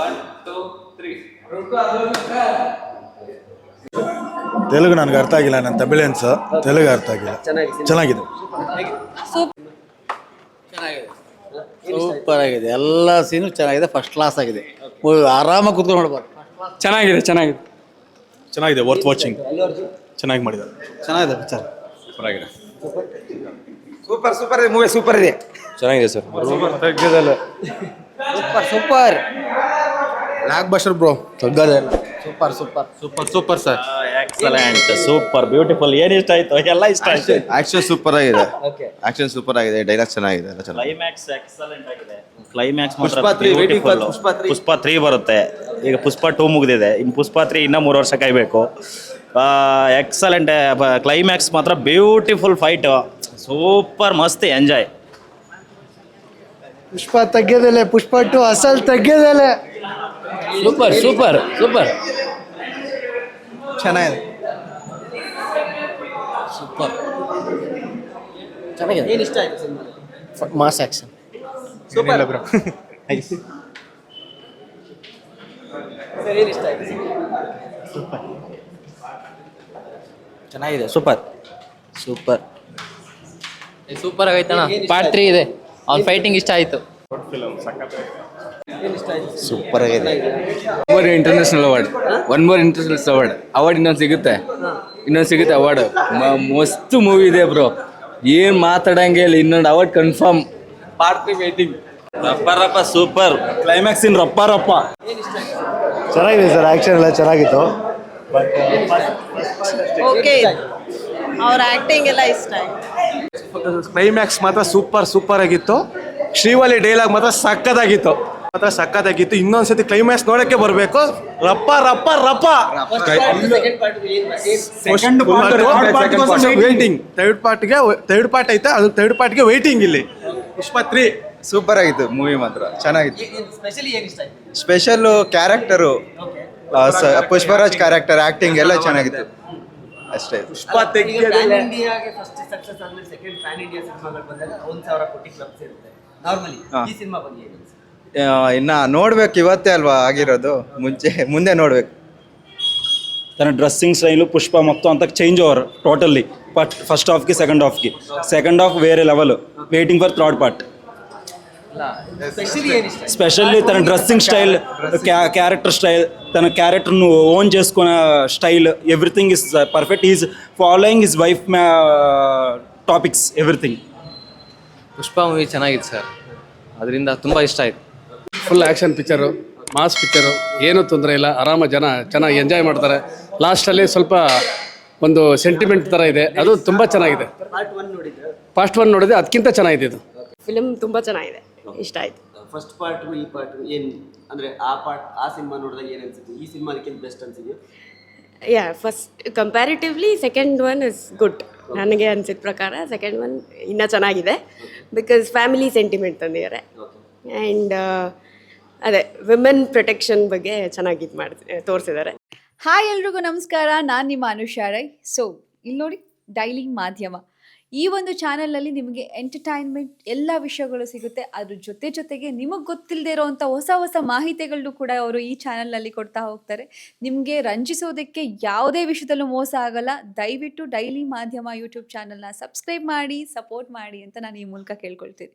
One two three. Telugu ನನಗೆ ಅರ್ಥ ಆಗಿಲ್ಲ, ನಾನು ತಮಿಳಿಯನ್ಸ್, ತೆಲುಗು ಅರ್ಥ ಆಗಿಲ್ಲ. ಚೆನ್ನಾಗಿದೆ. ಸೂಪರ್ ಆಗಿದೆ, ಎಲ್ಲ ಸೀನು ಚೆನ್ನಾಗಿದೆ, ಫಸ್ಟ್ ಕ್ಲಾಸ್ ಆಗಿದೆ, ಆರಾಮಾಗಿ ಕೂತ್ಕೊಂಡು ನೋಡ್ಬೋದು. ಚೆನ್ನಾಗಿದೆ. ಚೆನ್ನಾಗಿದೆ, ವರ್ತ್ ವಾಚಿಂಗ್. ಚೆನ್ನಾಗಿ ಮಾಡಿದ್ದಾರೆ. ಚೆನ್ನಾಗಿದೆ ಪಿಕ್ಚರ್. ಸೂಪರ್ ಆಗಿದೆ. ಸೂಪರ್ ಮೂವಿ ಸೂಪರ್ ಇದೆ. ಚೆನ್ನಾಗಿದೆ sir. Super blockbuster bro. Super sir. Excellent, super, beautiful. ಏನ್ ಇಷ್ಟ ಆಯ್ತು? ಎಲ್ಲ ಇಷ್ಟ ಆಯ್ತು. ಆಕ್ಷನ್ ಸೂಪರ್ ಆಗಿದೆ. ಆಕ್ಷನ್ ಸೂಪರ್ ಆಗಿದೆ, ಡೈಲಾಗ್ ಚೆನ್ನಾಗಿದೆ, ಎಲ್ಲ ಚೆನ್ನಾಗಿದೆ. ಕ್ಲೈಮ್ಯಾಕ್ಸ್ ಎಕ್ಸಲೆಂಟ್ ಆಗಿದೆ. ಕ್ಲೈಮ್ಯಾಕ್ಸ್ ಪುಷ್ಪ ಮಾತ್ರ 3 waiting for beautiful. ಪುಷ್ಪ 3. ಪುಷ್ಪ 3 ಬರುತ್ತೆ ಈಗ. ಪುಷ್ಪ 2 ಮುಗಿದಿದೆ, ಇನ್ನು ಪುಷ್ಪ 3 ಇನ್ನೂ 3 ವರ್ಷ ಕಾಯ್ಬೇಕು. ಎಕ್ಸಲೆಂಟ್ ಕ್ಲೈಮ್ಯಾಕ್ಸ್ ಮಾತ್ರ ಬ್ಯೂಟಿಫುಲ್ ಫೈಟ್, ಸೂಪರ್, ಮಸ್ತ್, ಎಂಜಾಯ್. ಪುಷ್ಪ ತಗ್ಗದಲೆ, ಪುಷ್ಪ 2 ಅಸಲ್ ತಗ್ಗದಲೆ. ಸೂಪರ್ ಚೆನ್ನಾಗಿದೆ. ಚೆನ್ನಾಗಿದೆ. ಏನು ಇಷ್ಟ ಆಯ್ತು cinema? Mass action. Super bro. Sir ಏನು ಇಷ್ಟ ಆಯ್ತು? ಚೆನ್ನಾಗಿದೆ, ಸೂಪರ್ ಸೂಪರ್ ಆಗೈತಣ್ಣ. ಪಾರ್ಟ್ 3 ಇದೆ, ಅವ್ನ ಫೈಟಿಂಗ್ ಇಷ್ಟ ಆಯ್ತು. ಏನು ಇಷ್ಟ ಆಯ್ತು? ಸೂಪರ್ ಆಗಿದೆ. ಇಂಟರ್ನ್ಯಾಷನಲ್ ಅವಾರ್ಡ್, ಅವಾರ್ಡ್ ಇನ್ನೊಂದು ಸಿಗುತ್ತೆ ಅವಾರ್ಡ್. ಮಸ್ತ್ ಮೂವಿ ಇದೆ ಬ್ರೋ, ಏನ್ ಮಾತಾಡಂಗೆ ಇಲ್ಲ. ಇನ್ನೊಂದು ಅವಾರ್ಡ್ ಕನ್ಫರ್ಮ್. Part 3 waiting. ರಪ್ಪ ಸೂಪರ್, ಕ್ಲೈಮ್ಯಾಕ್ಸ್ ಇನ್ ರಪ್ಪ. ಚೆನ್ನಾಗಿದೆ ಸರ್, ಆ್ಯಕ್ಷನ್ ಎಲ್ಲ ಚೆನ್ನಾಗಿತ್ತು. ಓಕೆ, ಅವ್ರ ಆಕ್ಟಿಂಗ್ ಎಲ್ಲ ಇಷ್ಟ ಆಯ್ತು. ಕ್ಲೈಮ್ಯಾಕ್ಸ್ ಮಾತ್ರ ಸೂಪರ್ ಆಗಿತ್ತು. ಶ್ರೀವಲ್ಲಿ ಡೈಲಾಗ್ ಮಾತ್ರ ಸಕ್ಕತ್ತಾಗಿತ್ತು. ಇನ್ನೊಂದ್ಸತಿ ಕ್ಲೈಮ್ಯಾಕ್ಸ್ ನೋಡಕ್ಕೆ ಬರಬೇಕು. ರಪ್ಪ ವೇಟಿಂಗ್. ಥರ್ಡ್ ಪಾರ್ಟ್ ಐತೆ, ಅದು ಥರ್ಡ್ ಪಾರ್ಟ್ಗೆ ವೇಟಿಂಗ್. ಇಲ್ಲಿ ಪುಷ್ಪ 3 ಸೂಪರ್ ಆಗಿತ್ತು ಮೂವಿ ಮಾತ್ರ, ಚೆನ್ನಾಗಿತ್ತು. ಸ್ಪೆಷಲಿ ಏನು ಇಷ್ಟ ಆಯ್ತು? Special character, Pushparaj character, acting ಎಲ್ಲ ಚೆನ್ನಾಗಿತ್ತು ಅಷ್ಟೇ. ಪ್ಯಾನ್ ಇಂಡಿಯಾಗೆ ಫಸ್ಟ್ ಸಕ್ಸಸ್ ಆದ್ಮೇಲೆ ಸೆಕೆಂಡ್ ಪ್ಯಾನ್ ಇಂಡಿಯಾ ಸಿನಿಮಾಗಳು ಬಂದಾಗ 1,000 ಕೋಟಿ ಕ್ಲಬ್ಸ್ ಇರುತ್ತೆ ನಾರ್ಮಲಿ. ಈ ಸಿನಿಮಾ ಬಗ್ಗೆ ಏನು ಅನ್ಸುತ್ತೆ? ಇನ್ನ ನೋಡ್ಬೇಕು, ಇವತ್ತೇ ಅಲ್ವಾ ಆಗಿರೋದು, ಮುಂದೆ ನೋಡ್ಬೇಕು. ತನ್ನ ಡ್ರೆಸ್ಸಿಂಗ್ ಸ್ಟೈಲು ಪುಷ್ಪ ಮೊತ್ತ ಅಂತ ಚೇಂಜ್ ಓವರ್ ಟೋಟಲಿ. ಫಸ್ಟ್ ಹಾಫ್ಗೆ ಸೆಕೆಂಡ್ ಹಾಫ್ ಬೇರೆ level. Waiting for third part. Specially ಏನು ಇಷ್ಟ ಆಯ್ತು? స్పెషల్లీ తన డ్రెస్సింగ్ స్టైల్, క్యారెక్టర్ స్టైల్, తన క్యారెక్టర్ను ఓన్ చేసుకునే style, everything is perfect. Is following his wife topics, everything. Pushpa movie ಚೆನ್ನಾಗಿತ್ತು ಸರ್, ಅದರಿಂದ ತುಂಬ ಇಷ್ಟ ಆಯ್ತು. Full action picture, mass picture, ಏನೂ ತೊಂದರೆ ಇಲ್ಲ. ಆರಾಮ ಜನ ಚೆನ್ನಾಗಿ ಎಂಜಾಯ್ ಮಾಡ್ತಾರೆ. ಲಾಸ್ಟಲ್ಲಿ ಸ್ವಲ್ಪ ಒಂದು ಸೆಂಟಿಮೆಂಟ್ ಥರ ಇದೆ, ಅದು ತುಂಬ ಚೆನ್ನಾಗಿದೆ. ಪಾರ್ಟ್ 1 ನೋಡಿದೆ, ಅದಕ್ಕಿಂತ ಚೆನ್ನಾಗಿದೆ ಇದು. ಫಿಲ್ಮ್ ತುಂಬ ಚೆನ್ನಾಗಿದೆ, ಇಷ್ಟ ಆಯ್ತು. ಫಸ್ಟ್ ಪಾರ್ಟ್ ಈ ಪಾರ್ಟ್ ಏನು ಅಂದರೆ ಆ ಸಿನಿಮಾ ನೋಡಿದಾಗ ಏನು ಅನ್ಸುತ್ತೆ? ಈ ಸಿನಿಮಾ ಅದಕ್ಕಿಂತ ಬೆಸ್ಟ್ ಅನ್ಸಿದೆಯಾ? First comparatively second one is good. ನನಗೆ ಅನ್ಸಿದ ಪ್ರಕಾರ ಸೆಕೆಂಡ್ ಒನ್ ಇನ್ನೂ ಚೆನ್ನಾಗಿದೆ. ಬಿಕಾಸ್ ಫ್ಯಾಮಿಲಿ ಸೆಂಟಿಮೆಂಟ್ ತಂದಿದ್ದಾರೆ. ಆ್ಯಂಡ್ ಅದೇ ವಿಮೆನ್ ಪ್ರೊಟೆಕ್ಷನ್ ಬಗ್ಗೆ ಚೆನ್ನಾಗಿ ತೋರಿಸಿದ್ದಾರೆ. ಹಾಯ್ ಎಲ್ರಿಗೂ ನಮಸ್ಕಾರ, ನಾನು ನಿಮ್ಮ ಅನುಷಾ ರೈ. ಸೊ ಇಲ್ಲಿ ನೋಡಿ, ಡೈಲಿ ಮಾಧ್ಯಮ ಈ ಒಂದು ಚಾನಲಲ್ಲಿ ನಿಮಗೆ ಎಂಟರ್ಟೈನ್ಮೆಂಟ್ ಎಲ್ಲ ವಿಷಯಗಳು ಸಿಗುತ್ತೆ. ಅದ್ರ ಜೊತೆಗೆ ನಿಮಗೆ ಗೊತ್ತಿಲ್ಲದೆ ಇರೋವಂಥ ಹೊಸ ಮಾಹಿತಿಗಳನ್ನು ಕೂಡ ಅವರು ಈ ಚಾನಲ್ನಲ್ಲಿ ಕೊಡ್ತಾ ಹೋಗ್ತಾರೆ. ನಿಮಗೆ ರಂಜಿಸೋದಕ್ಕೆ ಯಾವುದೇ ವಿಷಯದಲ್ಲೂ ಮೋಸ ಆಗಲ್ಲ. ದಯವಿಟ್ಟು ಡೈಲಿ ಮಾಧ್ಯಮ ಯೂಟ್ಯೂಬ್ ಚಾನಲ್ನ ಸಬ್ಸ್ಕ್ರೈಬ್ ಮಾಡಿ, ಸಪೋರ್ಟ್ ಮಾಡಿ ಅಂತ ನಾನು ಈ ಮೂಲಕ ಕೇಳ್ಕೊಳ್ತೀನಿ.